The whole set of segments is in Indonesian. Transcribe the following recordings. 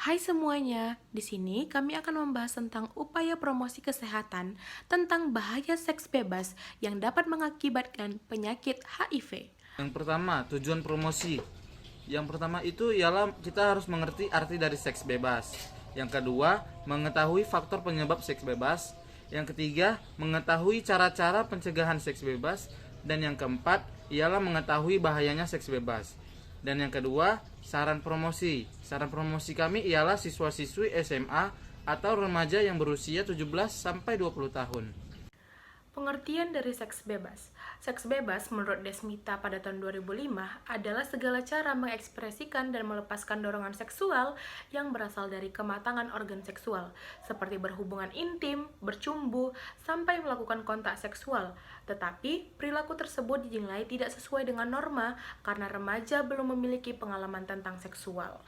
Hai semuanya, di sini kami akan membahas tentang upaya promosi kesehatan tentang bahaya seks bebas yang dapat mengakibatkan penyakit HIV. Yang pertama, tujuan promosi. Yang pertama itu ialah kita harus mengerti arti dari seks bebas. Yang kedua, mengetahui faktor penyebab seks bebas. Yang ketiga, mengetahui cara-cara pencegahan seks bebas. Dan yang keempat, ialah mengetahui bahayanya seks bebas. Dan yang kedua, saran promosi. Saran promosi kami ialah siswa-siswi SMA atau remaja yang berusia 17 sampai 20 tahun. Pengertian dari seks bebas. Seks bebas menurut Desmita pada tahun 2005 adalah segala cara mengekspresikan dan melepaskan dorongan seksual yang berasal dari kematangan organ seksual, seperti berhubungan intim, bercumbu, sampai melakukan kontak seksual. Tetapi, perilaku tersebut dinilai tidak sesuai dengan norma karena remaja belum memiliki pengalaman tentang seksual.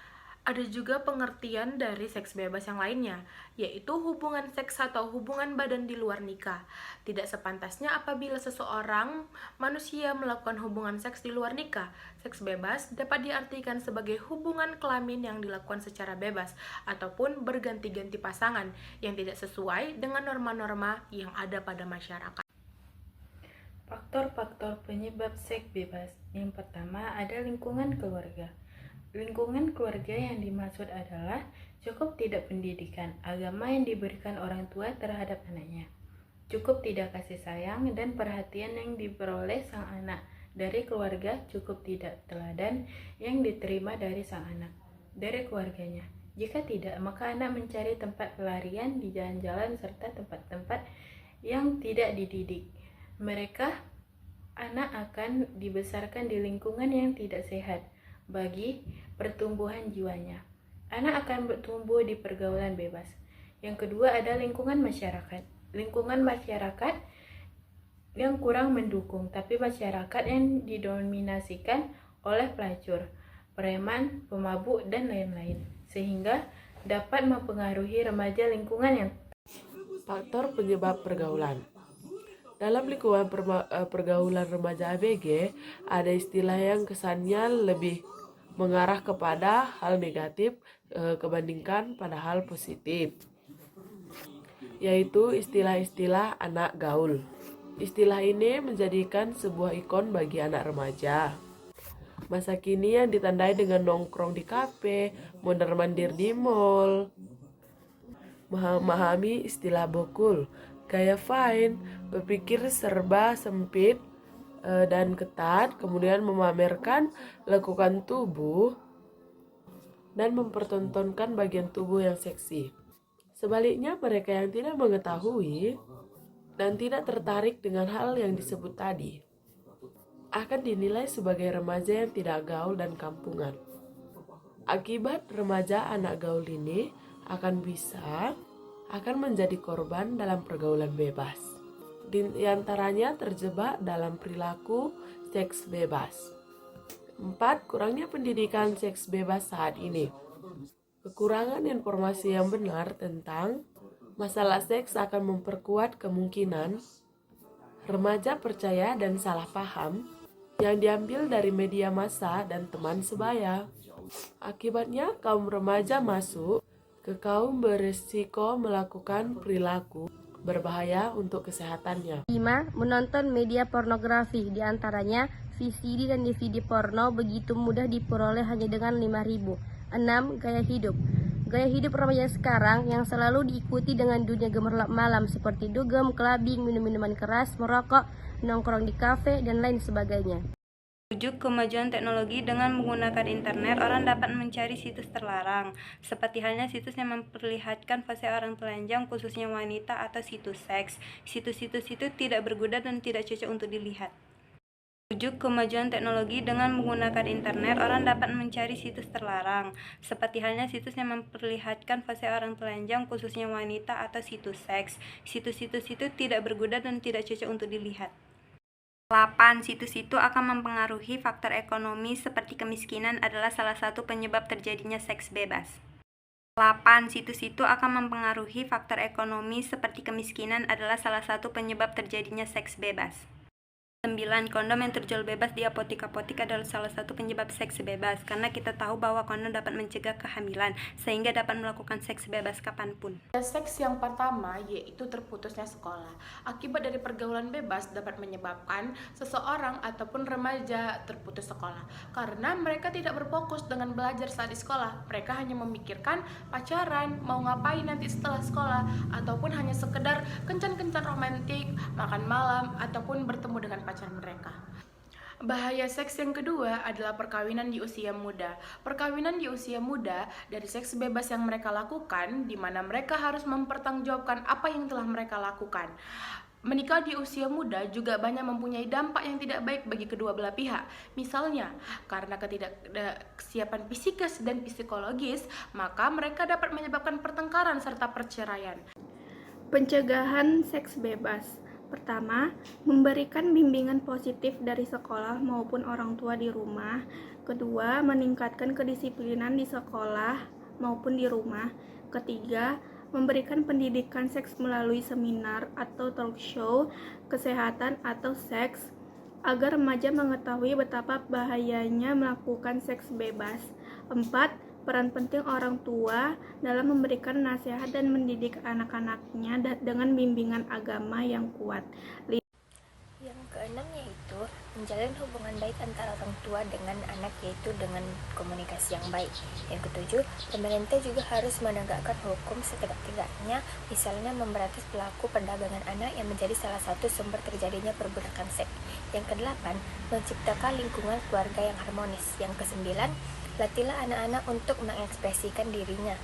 Ada juga pengertian dari seks bebas yang lainnya, yaitu hubungan seks atau hubungan badan di luar nikah. Tidak sepantasnya apabila seseorang manusia melakukan hubungan seks di luar nikah. Seks bebas dapat diartikan sebagai hubungan kelamin yang dilakukan secara bebas ataupun berganti-ganti pasangan yang tidak sesuai dengan norma-norma yang ada pada masyarakat. Faktor-faktor penyebab seks bebas. Yang pertama ada lingkungan keluarga. Lingkungan keluarga yang dimaksud adalah cukup tidak pendidikan agama yang diberikan orang tua terhadap anaknya. Cukup tidak kasih sayang dan perhatian yang diperoleh sang anak dari keluarga, cukup tidak teladan yang diterima dari sang anak dari keluarganya. Jika tidak, maka anak mencari tempat pelarian di jalan-jalan serta tempat-tempat yang tidak dididik. Anak akan dibesarkan di lingkungan yang tidak sehat bagi pertumbuhan jiwanya. Anak akan bertumbuh di pergaulan bebas. Yang kedua ada lingkungan masyarakat. Lingkungan masyarakat yang kurang mendukung, tapi masyarakat yang didominasikan oleh pelacur, preman, pemabuk, dan lain-lain, sehingga dapat mempengaruhi remaja lingkungan yang. Faktor penyebab pergaulan. Dalam lingkungan pergaulan remaja ABG, ada istilah yang kesannya lebih mengarah kepada hal negatif kebandingkan pada hal positif, yaitu istilah-istilah anak gaul. Istilah ini menjadikan sebuah ikon bagi anak remaja. Masa kini yang ditandai dengan nongkrong di kafe, mondar-mandir di mall, memahami istilah bokul, gaya fine, berpikir serba sempit dan ketat, kemudian memamerkan lekukan tubuh dan mempertontonkan bagian tubuh yang seksi. Sebaliknya, mereka yang tidak mengetahui dan tidak tertarik dengan hal yang disebut tadi akan dinilai sebagai remaja yang tidak gaul dan kampungan. Akibat remaja anak gaul ini akan menjadi korban dalam pergaulan bebas. Di antaranya terjebak dalam perilaku seks bebas. 4. Kurangnya pendidikan seks bebas saat ini. Kekurangan informasi yang benar tentang masalah seks akan memperkuat kemungkinan remaja percaya dan salah paham yang diambil dari media massa dan teman sebaya. Akibatnya, kaum remaja masuk ke kaum berisiko melakukan perilaku berbahaya untuk kesehatannya. 5. Menonton media pornografi, diantaranya VCD dan DVD porno begitu mudah diperoleh hanya dengan 5.000. 6. Gaya hidup. Gaya hidup remaja sekarang yang selalu diikuti dengan dunia gemerlap malam seperti dugem, clubbing, minum-minuman keras, merokok, nongkrong di kafe, dan lain sebagainya. Menuju kemajuan teknologi dengan menggunakan internet, orang dapat mencari situs terlarang, seperti halnya situs yang memperlihatkan fase orang telanjang, khususnya wanita, atau situs seks. Situs-situs itu tidak berguna dan tidak cocok untuk dilihat. Menuju kemajuan teknologi dengan menggunakan internet, orang dapat mencari situs terlarang, seperti halnya situs yang memperlihatkan fase orang telanjang, khususnya wanita, atau situs seks. Situs-situs itu tidak berguna dan tidak cocok untuk dilihat. 8. Situs itu akan mempengaruhi faktor ekonomi seperti kemiskinan adalah salah satu penyebab terjadinya seks bebas. 8. Situs itu akan mempengaruhi faktor ekonomi seperti kemiskinan adalah salah satu penyebab terjadinya seks bebas. 9. Kondom yang terjual bebas di apotik-apotik adalah salah satu penyebab seks bebas, karena kita tahu bahwa kondom dapat mencegah kehamilan, sehingga dapat melakukan seks bebas kapanpun. Seks yang pertama yaitu terputusnya sekolah. Akibat dari pergaulan bebas dapat menyebabkan seseorang ataupun remaja terputus sekolah karena mereka tidak berfokus dengan belajar saat di sekolah. Mereka hanya memikirkan pacaran, mau ngapain nanti setelah sekolah, ataupun hanya sekedar kencan-kencan romantik, makan malam, ataupun bertemu dengan pacar mereka. Bahaya seks yang kedua adalah perkawinan di usia muda. Perkawinan di usia muda dari seks bebas yang mereka lakukan, di mana mereka harus mempertanggungjawabkan apa yang telah mereka lakukan. Menikah di usia muda juga banyak mempunyai dampak yang tidak baik bagi kedua belah pihak. Misalnya, karena ketidaksiapan psikis dan psikologis, maka mereka dapat menyebabkan pertengkaran serta perceraian. Pencegahan seks bebas. Pertama, memberikan bimbingan positif dari sekolah maupun orang tua di rumah. Kedua, meningkatkan kedisiplinan di sekolah maupun di rumah. Ketiga, memberikan pendidikan seks melalui seminar atau talk show kesehatan atau seks agar remaja mengetahui betapa bahayanya melakukan seks bebas. 4. Peran penting orang tua dalam memberikan nasihat dan mendidik anak-anaknya dengan bimbingan agama yang kuat. Yang keenam yaitu menjalin hubungan baik antara orang tua dengan anak, yaitu dengan komunikasi yang baik. Yang ketujuh, pemerintah juga harus menegakkan hukum setidak-tidaknya, misalnya memberantas pelaku perdagangan anak yang menjadi salah satu sumber terjadinya perbudakan seks. Yang kedelapan, menciptakan lingkungan keluarga yang harmonis. Yang kesembilan, latihlah anak-anak untuk mengekspresikan dirinya.